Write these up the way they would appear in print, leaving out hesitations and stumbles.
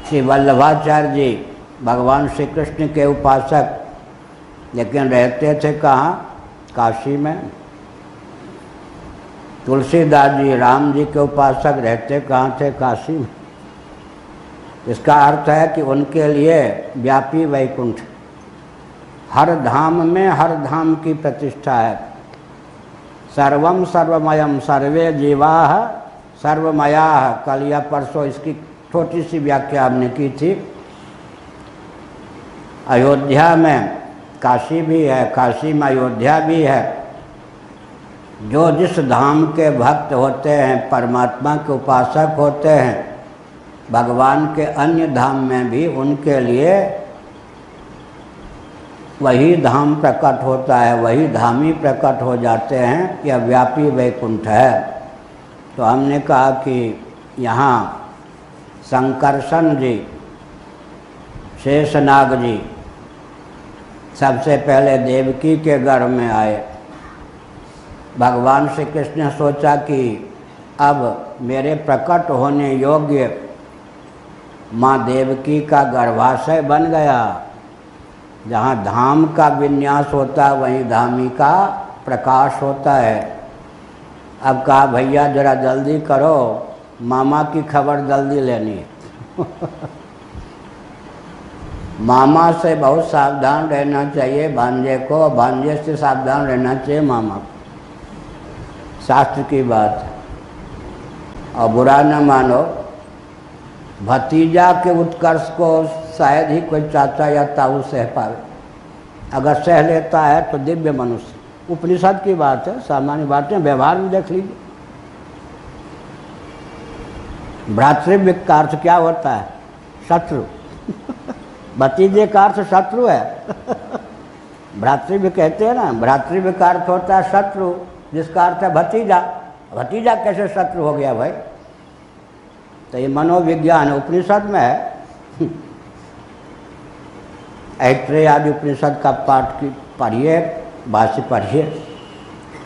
श्री वल्लभाचार्य जी भगवान श्री कृष्ण के उपासक, लेकिन रहते थे कहाँ? काशी में। तुलसीदास जी राम जी के उपासक, रहते कहाँ थे? काशी में। इसका अर्थ है कि उनके लिए व्यापी वैकुंठ, हर धाम में हर धाम की प्रतिष्ठा है। सर्वम सर्वमयम सर्वे जीवाः सर्वमयाः। कल या परसों इसकी छोटी सी व्याख्या हमने की थी। अयोध्या में काशी भी है, काशी में अयोध्या भी है। जो जिस धाम के भक्त होते हैं, परमात्मा के उपासक होते हैं, भगवान के अन्य धाम में भी उनके लिए वही धाम प्रकट होता है, वही धामी प्रकट हो जाते हैं। यह व्यापी वैकुंठ है। तो हमने कहा कि यहाँ संकर्षण जी, शेषनाग जी सबसे पहले देवकी के गर्भ में आए। भगवान श्री कृष्ण ने सोचा कि अब मेरे प्रकट होने योग्य माँ देवकी का गर्भाशय बन गया। जहाँ धाम का विन्यास होता है वहीं धामी का प्रकाश होता है। अब कहा भैया जरा जल्दी करो, मामा की खबर जल्दी लेनी है। मामा से बहुत सावधान रहना चाहिए भांजे को, भांजे से सावधान रहना चाहिए मामा को। शास्त्र की बात है। और बुरा न मानो, भतीजा के उत्कर्ष को शायद ही कोई चाचा या ताऊ सह पावे। अगर सह लेता है तो दिव्य मनुष्य। उपनिषद की बात है, सामान्य बातें व्यवहार में देख लीजिए। भ्रातृव्य का अर्थ क्या होता है? शत्रु। भतीजे का अर्थ शत्रु है। भ्रातृव्य कहते हैं ना, भ्रातृव्य का अर्थ होता है शत्रु, जिसका अर्थ है भतीजा। भतीजा कैसे शत्रु हो गया भाई? तो ये मनोविज्ञान उपनिषद में है। ऐत्रेय आदि उपनिषद का पाठ की पढ़िए, भाष्य पढ़िए।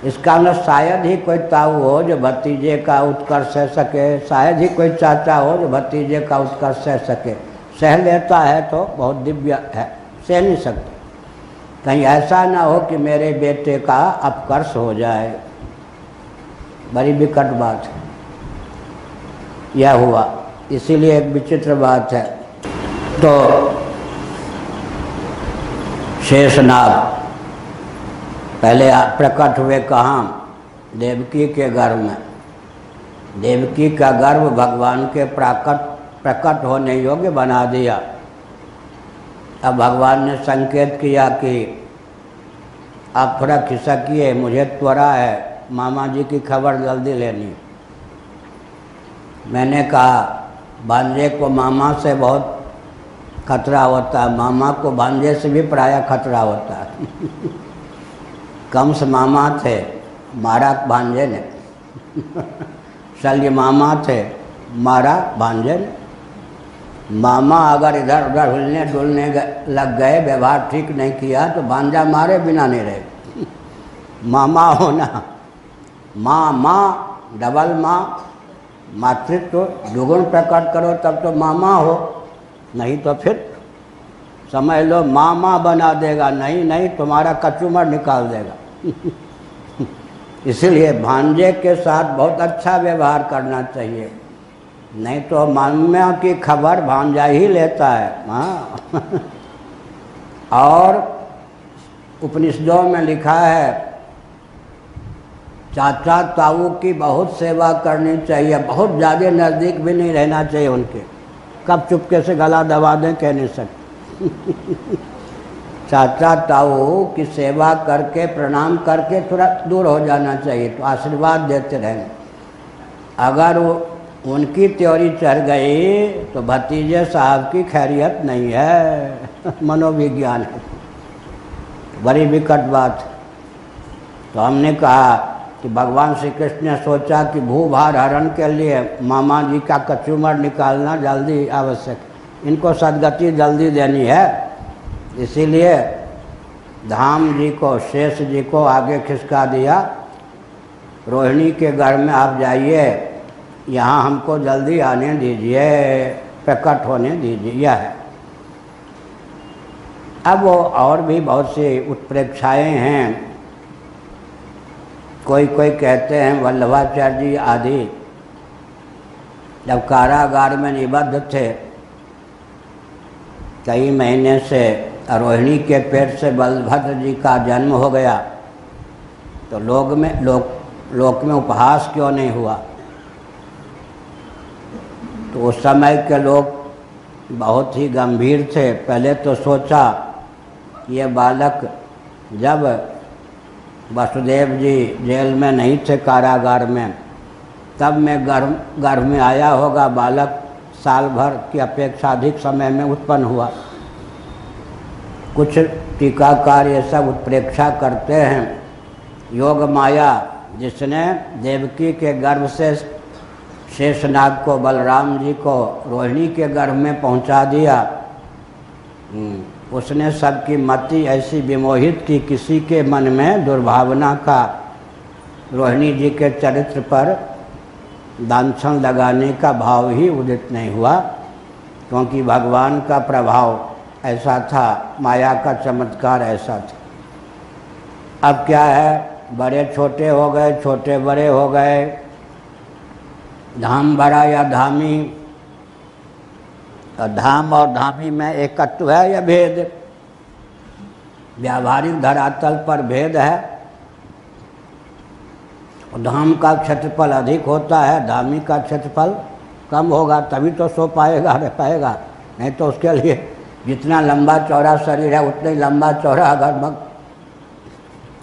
इसका मतलब शायद ही कोई ताऊ हो जो भतीजे का उत्कर्ष सह सके, शायद ही कोई चाचा हो जो भतीजे का उत्कर्ष सह सके। सह लेता है तो बहुत दिव्य है, सह नहीं सकते। कहीं ऐसा ना हो कि मेरे बेटे का अपकर्ष हो जाए, बड़ी विकट बात है। यह हुआ, इसीलिए एक विचित्र बात है। तो शेषनाग पहले प्रकट हुए कहाँ? देवकी के गर्भ में। देवकी का गर्भ भगवान के प्रकट होने योग्य बना दिया। अब भगवान ने संकेत किया कि आप थोड़ा खिसकिए, मुझे त्वरा है, मामा जी की खबर जल्दी लेनी। मैंने कहा भांजे को मामा से बहुत खतरा होता है, मामा को भांजे से भी प्रायः खतरा होता है। कंस मामा थे, मारा भांजे ने। शल्य मामा थे, मारा भांजे ने। मामा अगर इधर उधर हिलने डुलने लग गए, व्यवहार ठीक नहीं किया तो भांजा मारे बिना नहीं रहे। मामा होना, माँ माँ डबल माँ, मातृत्व दुगुण प्रकट करो तब तो मामा हो, नहीं तो फिर समझ लो मामा बना देगा। नहीं नहीं, तुम्हारा कचूमर निकाल देगा। इसलिए भांजे के साथ बहुत अच्छा व्यवहार करना चाहिए, नहीं तो मामा की खबर भांजा ही लेता है। हाँ। और उपनिषदों में लिखा है चाचा ताऊ की बहुत सेवा करनी चाहिए, बहुत ज़्यादा नज़दीक भी नहीं रहना चाहिए उनके। कब चुपके से गला दबा दें कह नहीं सकते। चाचा ताऊ की सेवा करके, प्रणाम करके थोड़ा दूर हो जाना चाहिए, तो आशीर्वाद देते रहेंगे। अगर वो उनकी त्योरी चढ़ गई तो भतीजे साहब की खैरियत नहीं है। मनोविज्ञान है, बड़ी विकट बात। तो हमने कहा कि भगवान श्री कृष्ण ने सोचा कि भूभार हरण के लिए मामा जी का कचूमर निकालना जल्दी आवश्यक, इनको सदगति जल्दी देनी है। इसीलिए धाम जी को, शेष जी को आगे खिसका दिया। रोहिणी के घर में आप जाइए, यहाँ हमको जल्दी आने दीजिए। प्रकट होने दीजिए, यह है। अब वो और भी बहुत सी उत्प्रेक्षाएँ हैं। कोई कोई कहते हैं वल्लभाचार्य जी आदि जब कारागार में निबद्ध थे, कई महीने से रोहिणी के पेट से बलभद्र जी का जन्म हो गया, तो लोक में उपहास क्यों नहीं हुआ? तो उस समय के लोग बहुत ही गंभीर थे। पहले तो सोचा ये बालक, जब वसुदेव जी जेल में नहीं थे कारागार में, तब में गर्भ में आया होगा बालक, साल भर की अपेक्षा अधिक समय में उत्पन्न हुआ। कुछ टीकाकार ये सब उत्प्रेक्षा करते हैं। योग माया जिसने देवकी के गर्भ से शेषनाग को, बलराम जी को रोहिणी के गर्भ में पहुंचा दिया, उसने सबकी मति ऐसी विमोहित की, किसी के मन में दुर्भावना का रोहिणी जी के चरित्र पर लांछन लगाने का भाव ही उदित नहीं हुआ, क्योंकि भगवान का प्रभाव ऐसा था, माया का चमत्कार ऐसा था। अब क्या है, बड़े छोटे हो गए, छोटे बड़े हो गए, धाम बड़ा या धामी, धाम और धामी में एकत्व है या भेद? व्यावहारिक धरातल पर भेद है। धाम का क्षेत्रफल अधिक होता है, धामी का क्षेत्रफल कम होगा, तभी तो सो पाएगा, रह पाएगा। नहीं तो उसके लिए जितना लंबा चौड़ा शरीर है उतना ही लंबा चौड़ा अगर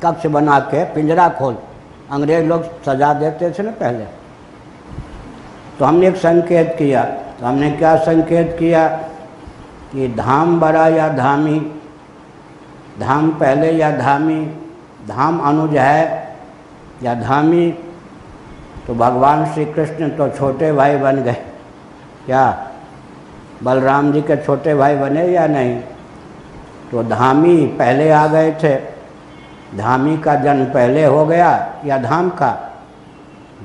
कक्ष बना के पिंजरा खोल, अंग्रेज लोग सजा देते थे ना पहले। तो हमने एक संकेत किया, तो हमने क्या संकेत किया कि धाम बड़ा या धामी, धाम पहले या धामी, धाम अनुज है या धामी, तो भगवान श्री कृष्ण तो छोटे भाई बन गए। क्या बलराम जी के छोटे भाई बने या नहीं? तो धामी पहले आ गए थे, धामी का जन्म पहले हो गया या धाम का?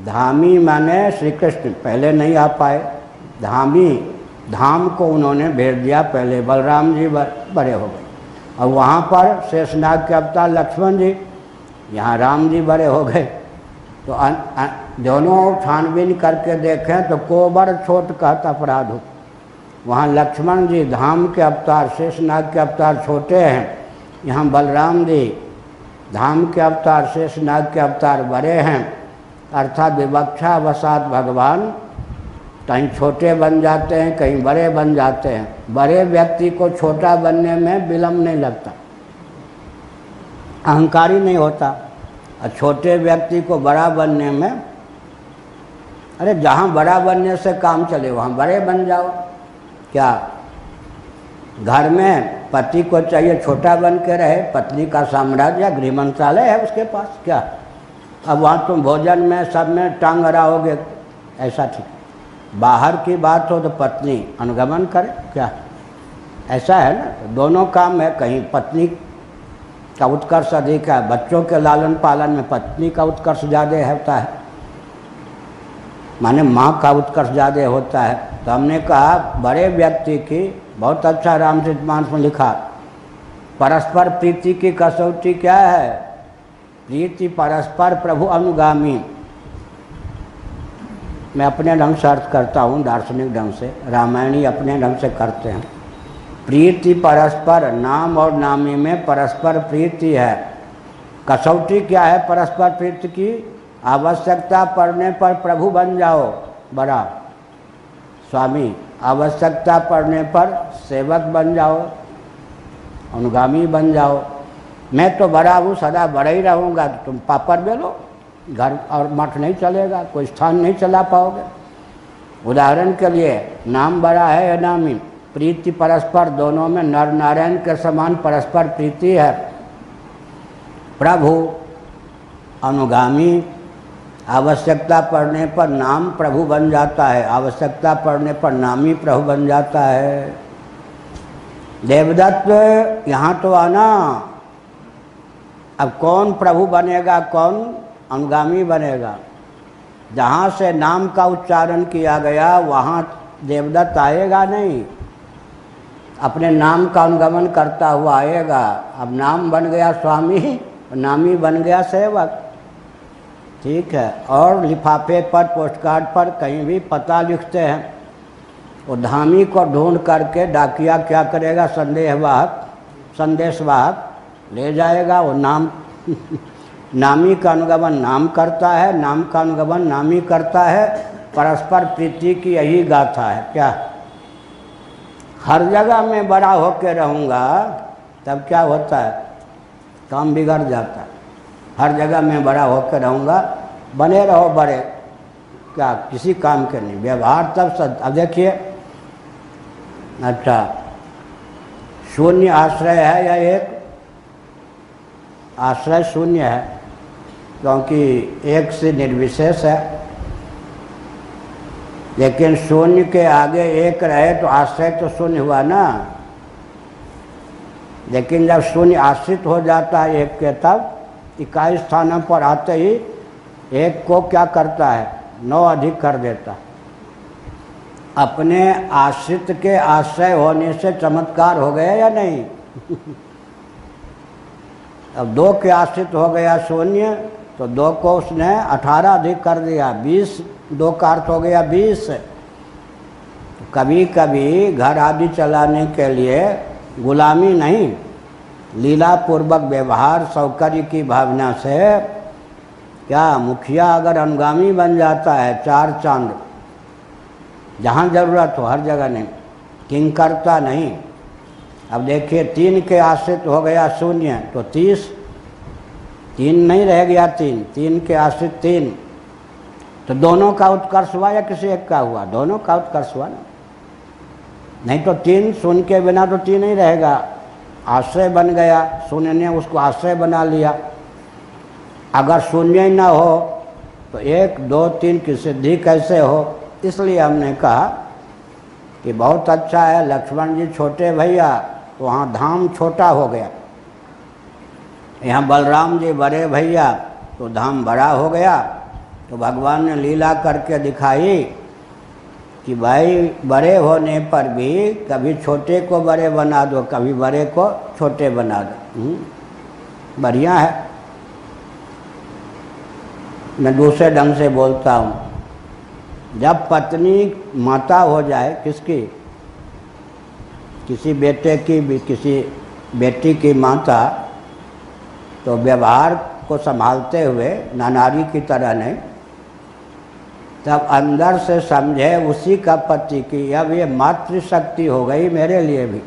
धामी माने श्री कृष्ण पहले नहीं आ पाए, धामी धाम को उन्होंने भेज दिया पहले, बलराम जी बड़े हो गए। और वहाँ पर शेषनाग के अवतार लक्ष्मण जी, यहाँ राम जी बड़े हो गए। तो दोनों छानबीन करके देखें तो कोबर छोट कहता अपराध हो। वहाँ लक्ष्मण जी धाम के अवतार, शेषनाग के अवतार छोटे हैं, यहाँ बलराम जी धाम के अवतार, शेषनाग के अवतार बड़े हैं। अर्थात विवक्षा वसात भगवान कहीं छोटे बन जाते हैं, कहीं बड़े बन जाते हैं। बड़े व्यक्ति को छोटा बनने में विलम्ब नहीं लगता, अहंकारी नहीं होता, और छोटे व्यक्ति को बड़ा बनने में, अरे जहाँ बड़ा बनने से काम चले वहाँ बड़े बन जाओ। क्या घर में पति को चाहिए छोटा बन के रहे, पत्नी का साम्राज्य या गृह मंत्रालय है उसके पास, क्या अब वहाँ तुम भोजन में सब में टांग अड़ाओगे? ऐसा ठीक, बाहर की बात हो तो पत्नी अनुगमन करे, क्या ऐसा है ना? तो दोनों काम में कहीं पत्नी का उत्कर्ष अधिक है, बच्चों के लालन पालन में पत्नी का उत्कर्ष ज़्यादा होता है, माने माँ का उत्कर्ष ज़्यादा होता है। तो हमने कहा बड़े व्यक्ति की, बहुत अच्छा रामचरित मानस में लिखा, परस्पर प्रीति की कसौटी क्या है? प्रीति परस्पर प्रभु अनुगामी। मैं अपने ढंग से अर्थ करता हूँ, दार्शनिक ढंग से, रामायणी अपने ढंग से करते हैं। प्रीति परस्पर, नाम और नामी में परस्पर प्रीति है। कसौटी क्या है परस्पर प्रीति की? आवश्यकता पड़ने पर प्रभु बन जाओ बड़ा, स्वामी, आवश्यकता पड़ने पर सेवक बन जाओ, अनुगामी बन जाओ। मैं तो बड़ा हूँ, सदा बड़ा ही रहूँगा, तो तुम पापड़ बेलो, घर और मठ नहीं चलेगा, कोई स्थान नहीं चला पाओगे। उदाहरण के लिए नाम बड़ा है या नामी, प्रीति परस्पर, दोनों में नर नारायण के समान परस्पर प्रीति है। प्रभु अनुगामी, आवश्यकता पड़ने पर नाम प्रभु बन जाता है, आवश्यकता पड़ने पर नामी प्रभु बन जाता है। देवदत्त यहाँ तो आना, अब कौन प्रभु बनेगा, कौन अनुगामी बनेगा? जहाँ से नाम का उच्चारण किया गया वहाँ देवदत्त आएगा नहीं, अपने नाम का अनुगमन करता हुआ आएगा। अब नाम बन गया स्वामी, नामी बन गया सेवक, ठीक है। और लिफाफे पर, पोस्टकार्ड पर कहीं भी पता लिखते हैं, वो धामी को ढूंढ करके डाकिया क्या करेगा, संदेशवाहक ले जाएगा। वो नाम नामी का अनुगमन नाम करता है, नाम का अनुगमन नामी करता है। परस्पर प्रीति की यही गाथा है। क्या हर जगह मैं बड़ा होकर रहूँगा, तब क्या होता है, काम बिगड़ जाता है। हर जगह मैं बड़ा होकर रहूँगा, बने रहो बड़े, क्या किसी काम के नहीं, व्यवहार तब सब। अब देखिए, अच्छा शून्य आश्रय है या एक आश्रय शून्य है, क्योंकि एक से निर्विशेष है। लेकिन शून्य के आगे एक रहे तो आश्रय तो शून्य हुआ ना। लेकिन जब शून्य आश्रित हो जाता है एक के, तब इकाई स्थानों पर आते ही एक को क्या करता है, 9 अधिक कर देता है। अपने आश्रित के आश्रय होने से चमत्कार हो गया या नहीं? अब 2 के आश्रित हो गया शून्य, तो 2 को उसने 18 अधिक कर दिया, 20, 2 का अर्थ हो गया 20। तो कभी कभी घर आदि चलाने के लिए गुलामी नहीं, लीला पूर्वक व्यवहार सौकर्य की भावना से क्या मुखिया अगर अनुगामी बन जाता है, 4 चांद, जहाँ ज़रूरत हो हर जगह नहीं, किंकरता नहीं। अब देखिए 3 के आश्रित हो गया शून्य, तो 30, 3 नहीं रह गया, 3 के आश्रित 3, तो दोनों का उत्कर्ष हुआ या किसी एक का हुआ? दोनों का उत्कर्ष हुआ ना। नहीं तो 3 शून्य के बिना तो 3 नहीं रहेगा, आश्रय बन गया, शून्य ने उसको आश्रय बना लिया। अगर शून्य ही ना हो तो 1, 2, 3 की सिद्धि कैसे हो? इसलिए हमने कहा कि बहुत अच्छा है, लक्ष्मण जी छोटे भैया, तो वहाँ धाम छोटा हो गया। यहाँ बलराम जी बड़े भैया, तो धाम बड़ा हो गया। तो भगवान ने लीला करके दिखाई कि भाई बड़े होने पर भी कभी छोटे को बड़े बना दो, कभी बड़े को छोटे बना दो। बढ़िया है। मैं दूसरे ढंग से बोलता हूँ, जब पत्नी माता हो जाए किसकी, किसी बेटे की भी, किसी बेटी की माता, तो व्यवहार को संभालते हुए नानारी की तरह नहीं, तब अंदर से समझे उसी का पति की अब ये मातृशक्ति हो गई मेरे लिए भी,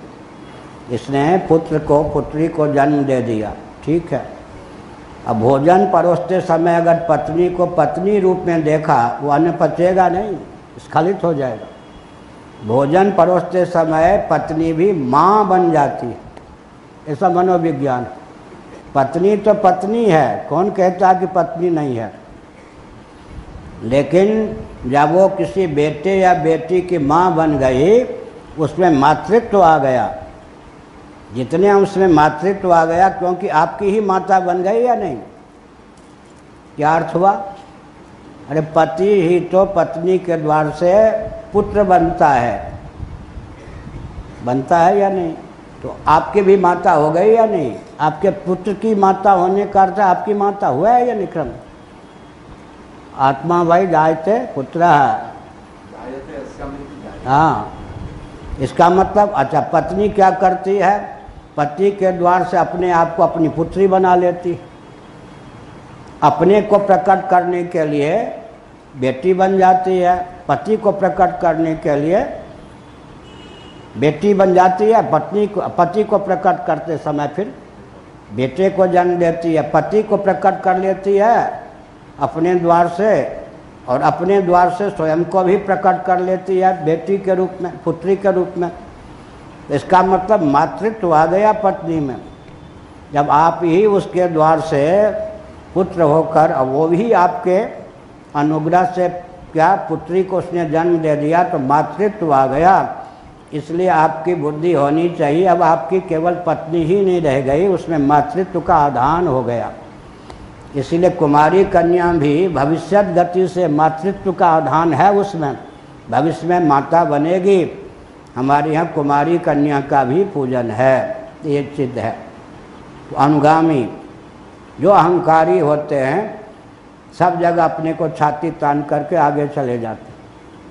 इसने पुत्र को पुत्री को जन्म दे दिया, ठीक है। अब भोजन परोसते समय अगर पत्नी को पत्नी रूप में देखा, वो अन्न पचेगा नहीं, स्खलित हो जाएगा। भोजन परोसते समय पत्नी भी माँ बन जाती है, ऐसा मनोविज्ञान। पत्नी तो पत्नी है, कौन कहता कि पत्नी नहीं है? लेकिन जब वो किसी बेटे या बेटी की माँ बन गई, उसमें मातृत्व आ गया। जितने उसमें मातृत्व आ गया, क्योंकि आपकी ही माता बन गई या नहीं? क्या अर्थ हुआ? अरे पति ही तो पत्नी के द्वार से पुत्र बनता है, बनता है या नहीं? तो आपकी भी माता हो गई या नहीं? आपके पुत्र की माता होने का अर्थ आपकी माता हुआ है या निक्रम? आत्मा भाई जायते पुत्र, हाँ, इसका मतलब अच्छा पत्नी क्या करती है? पति के द्वार से अपने आप को अपनी पुत्री बना लेती, अपने को प्रकट करने के लिए बेटी बन जाती है, पति को प्रकट करने के लिए बेटी बन जाती है, पति को प्रकट करते समय फिर बेटे को जन्म देती है, पति को प्रकट कर लेती है अपने द्वार से, और अपने द्वार से स्वयं को भी प्रकट कर लेती है बेटी के रूप में, पुत्री के रूप में। इसका मतलब मातृत्व आ गया पत्नी में। जब आप ही उसके द्वार से पुत्र होकर, और वो भी आपके अनुग्रह से क्या पुत्री को उसने जन्म दे दिया, तो मातृत्व आ गया। इसलिए आपकी बुद्धि होनी चाहिए, अब आपकी केवल पत्नी ही नहीं रह गई, उसमें मातृत्व का आधान हो गया। इसीलिए कुमारी कन्या भी भविष्यत गति से मातृत्व का आधान है उसमें, भविष्य में माता बनेगी। हमारे यहाँ कुमारी कन्या का भी पूजन है, ये सिद्ध है। तो अनुगामी जो अहंकारी होते हैं सब जगह अपने को छाती तान करके आगे चले जाते।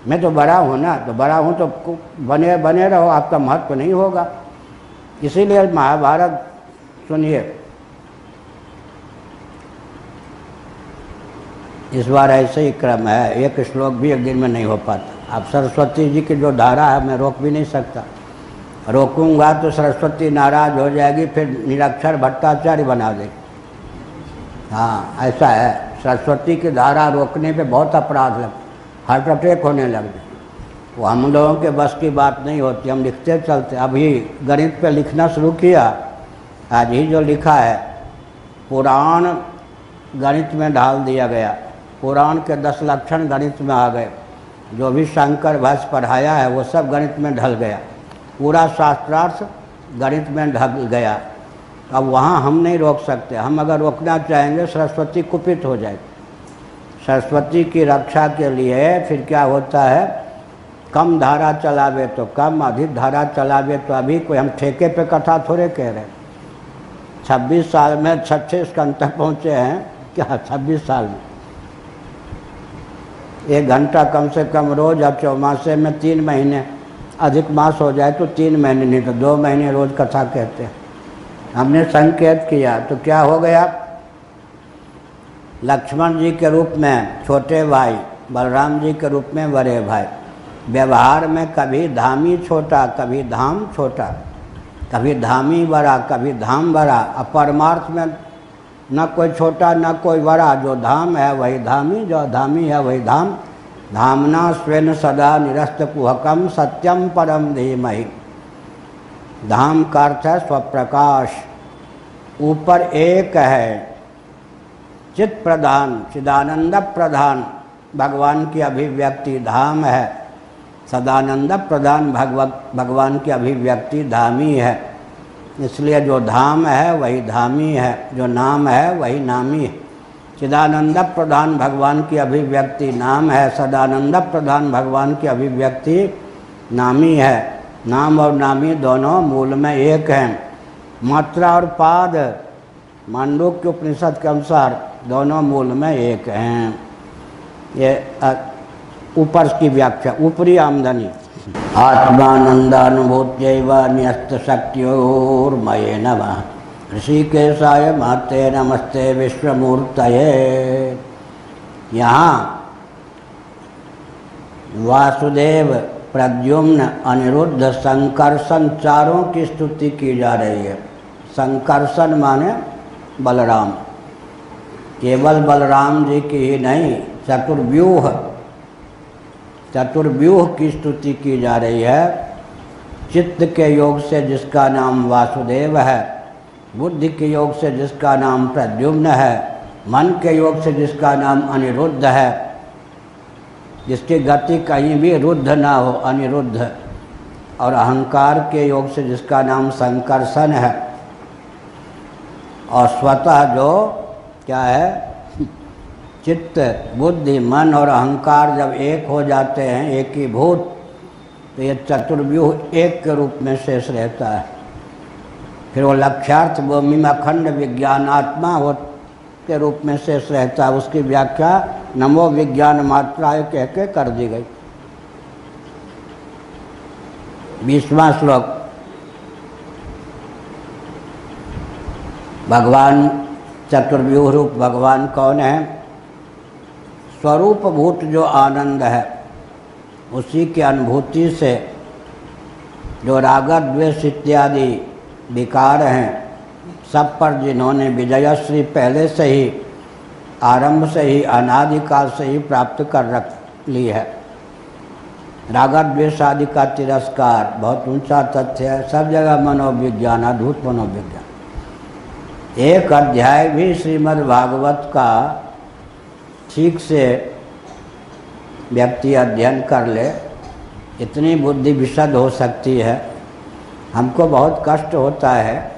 मैं तो बड़ा हूँ ना, तो बड़ा हूँ तो बने बने रहो, आपका महत्व नहीं होगा। इसीलिए महाभारत सुनिए, इस बार ऐसे ही क्रम है, एक श्लोक भी एक दिन में नहीं हो पाता। अब सरस्वती जी की जो धारा है मैं रोक भी नहीं सकता, रोकूंगा तो सरस्वती नाराज हो जाएगी, फिर निरक्षर भट्टाचार्य बना देगी। हाँ ऐसा है, सरस्वती की धारा रोकने पे बहुत अपराध लग, हार्ट अटैक होने लग गए। वो हम लोगों के बस की बात नहीं होती, हम लिखते चलते। अभी गणित पे लिखना शुरू किया, आज ही जो लिखा है पुराण गणित में ढाल दिया गया, पुराण के 10 लक्षण गणित में आ गए, जो भी शंकर भाष्य पढ़ाया है वो सब गणित में ढल गया, पूरा शास्त्रार्थ गणित में ढल गया। अब वहाँ हम नहीं रोक सकते, हम अगर रोकना चाहेंगे सरस्वती कुपित हो जाएगी। सरस्वती की रक्षा के लिए फिर क्या होता है, कम धारा चलावे तो कम, अधिक धारा चलावे तो अभी कोई हम ठेके पे कथा थोड़े कह रहे हैं। 26 साल में 6 स्कंद तक पहुँचे हैं क्या, 26 साल में 1 घंटा कम से कम रोज। अब चौमासे में 3 महीने, अधिक मास हो जाए तो 3 महीने, नहीं तो 2 महीने रोज कथा कहते हैं। हमने संकेत किया तो क्या हो गया, लक्ष्मण जी के रूप में छोटे भाई, बलराम जी के रूप में बड़े भाई। व्यवहार में कभी धामी छोटा, कभी धाम छोटा, कभी धामी बड़ा, कभी धाम बड़ा। और परमार्थ में न कोई छोटा न कोई बड़ा, जो धाम है वही धामी, जो धामी है वही धाम। धामना स्वेन सदा निरस्त कुहकम सत्यम परम धीमहि। धाम का अर्थ है स्वप्रकाश, ऊपर एक है, चित प्रधान, चिदानंद प्रधान भगवान की अभिव्यक्ति धाम है। सदानंद प्रधान भगवान की अभिव्यक्ति धामी है। इसलिए जो धाम है वही धामी है, जो नाम है वही नामी है। चिदानंद प्रधान भगवान की अभिव्यक्ति नाम है, सदानंद प्रधान भगवान की अभिव्यक्ति नामी है। नाम और नामी दोनों मूल में एक हैं। मात्रा और पाद मांडूक्य उपनिषद के अनुसार दोनों मूल में एक हैं। ये ऊपर की व्याख्या, ऊपरी आमदनी। आत्मानंदानुभूत्यैव न्यस्त शक्त्योर्मये नमः। ऋषिकेशाय महते नमस्ते विश्वमूर्तये। यहाँ वासुदेव, प्रद्युम्न, अनिरुद्ध, संकर्षण चारों की स्तुति की जा रही है। संकर्षण माने बलराम, केवल बलराम जी की ही नहीं, चतुर्व्यूह, चतुर्व्यूह की स्तुति की जा रही है। चित्त के योग से जिसका नाम वासुदेव है, बुद्धि के योग से जिसका नाम प्रद्युम्न है, मन के योग से जिसका नाम अनिरुद्ध है, जिसकी गति कहीं भी रुद्ध ना हो, अनिरुद्ध, और अहंकार के योग से जिसका नाम संकर्षण है। और स्वतः जो क्या है, चित्त, बुद्धि, मन और अहंकार जब एक हो जाते हैं, एक ही भूत, तो ये चतुर्व्यूह एक के रूप में शेष रहता है। फिर वो लक्ष्यार्थ भूमि में अखंड विज्ञानात्मा हो के रूप में शेष रहता है। उसकी व्याख्या नमो विज्ञान मात्राएं कह के कर दी गई। 20वां श्लोक। भगवान चतुर्व्यूह रूप भगवान कौन है? स्वरूप भूत जो आनंद है, उसी की अनुभूति से जो राग द्वेष इत्यादि विकार हैं, सब पर जिन्होंने विजयश्री पहले से ही, आरंभ से ही, अनादिकाल से ही प्राप्त कर रख ली है। राग द्वेष आदि का तिरस्कार बहुत ऊंचा तथ्य है। सब जगह मनोविज्ञान, अद्भुत मनोविज्ञान। एक अध्याय भी श्रीमद् भागवत का ठीक से व्यक्ति अध्ययन कर ले, इतनी बुद्धि विशद हो सकती है। हमको बहुत कष्ट होता है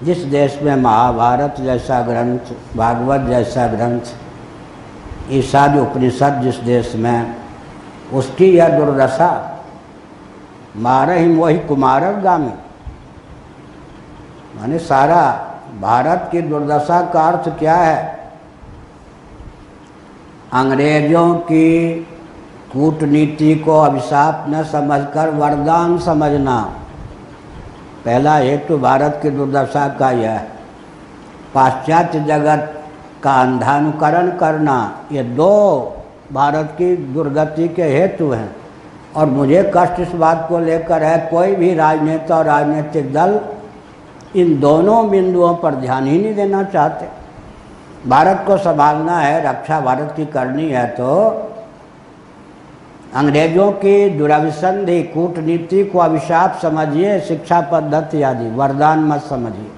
जिस देश में महाभारत जैसा ग्रंथ, भागवत जैसा ग्रंथ, ईशान उपनिषद जिस देश में, उसकी यह दुर्दशा मारहिम वही कुमारगामी, माने सारा भारत की दुर्दशा का अर्थ क्या है? अंग्रेजों की कूटनीति को अभिशाप न समझकर वरदान समझना, पहला हेतु भारत की दुर्दशा का यह है। पाश्चात्य जगत का अंधानुकरण करना, ये दो भारत की दुर्गति के हेतु हैं। और मुझे कष्ट इस बात को लेकर है, कोई भी राजनेता और राजनीतिक दल इन दोनों बिंदुओं पर ध्यान ही नहीं देना चाहते। भारत को संभालना है, रक्षा भारत की करनी है, तो अंग्रेजों की दुराभिसंधि कूटनीति को अभिशाप समझिए, शिक्षा पद्धति आदि वरदान मत समझिए।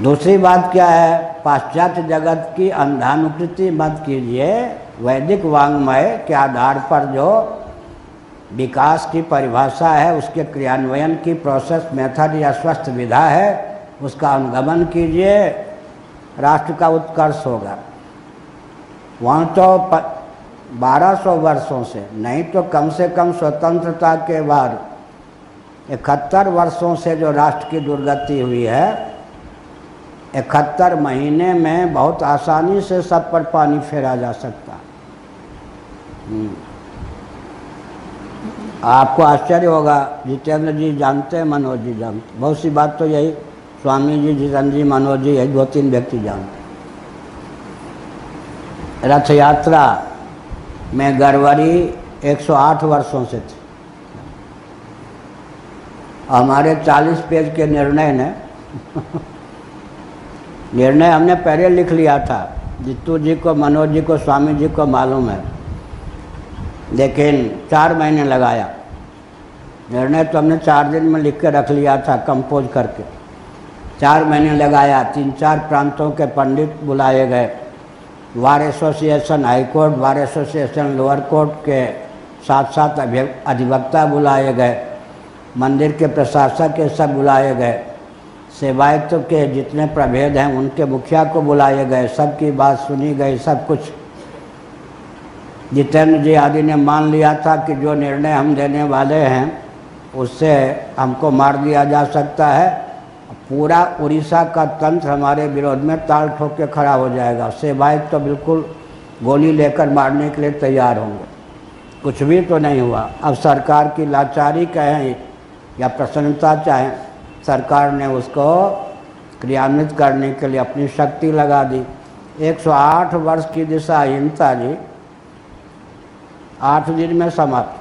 दूसरी बात क्या है? पाश्चात्य जगत की अंधानुकृति मत कीजिए। वैदिक वाङ्मय के आधार पर जो विकास की परिभाषा है, उसके क्रियान्वयन की प्रोसेस मेथड या स्वस्थ विधा है, उसका अनुगमन कीजिए, राष्ट्र का उत्कर्ष होगा। वहाँ तो 1200 वर्षों से नहीं तो कम से कम स्वतंत्रता के बाद 71 वर्षों से जो राष्ट्र की दुर्गति हुई है, 71 महीने में बहुत आसानी से सब पर पानी फेरा जा सकता। आपको आश्चर्य होगा, जितेंद्र जी जानते हैं, मनोज जी जानते, बहुत सी बात तो यही स्वामी जी, जितेंद्र जी, मनोज जी, यही 2-3 व्यक्ति जानते। रथ यात्रा में गरवरी 108 वर्षों से थी। हमारे 40 पेज के निर्णय ने निर्णय हमने पहले लिख लिया था, जितू जी को, मनोज जी को, स्वामी जी को मालूम है, लेकिन 4 महीने लगाया। निर्णय तो हमने 4 दिन में लिख के रख लिया था, कंपोज करके। 4 महीने लगाया। 3-4 प्रांतों के पंडित बुलाए गए, bar association high court, bar association lower court के साथ साथ अधिवक्ता बुलाए गए, मंदिर के प्रशासक ये सब बुलाए गए, सेवायत के जितने प्रभेद हैं उनके मुखिया को बुलाए गए, सबकी बात सुनी गई, सब कुछ। जितेंद्र जी आदि ने मान लिया था कि जो निर्णय हम देने वाले हैं उससे हमको मार दिया जा सकता है, पूरा उड़ीसा का तंत्र हमारे विरोध में ताल ठोक के खड़ा हो जाएगा, सेवायत तो बिल्कुल गोली लेकर मारने के लिए तैयार होंगे। कुछ भी तो नहीं हुआ। अब सरकार की लाचारी कहें या प्रसन्नता चाहें, सरकार ने उसको क्रियान्वित करने के लिए अपनी शक्ति लगा दी। 108 वर्ष की दिशाहीनता जी 8 दिन में समाप्त।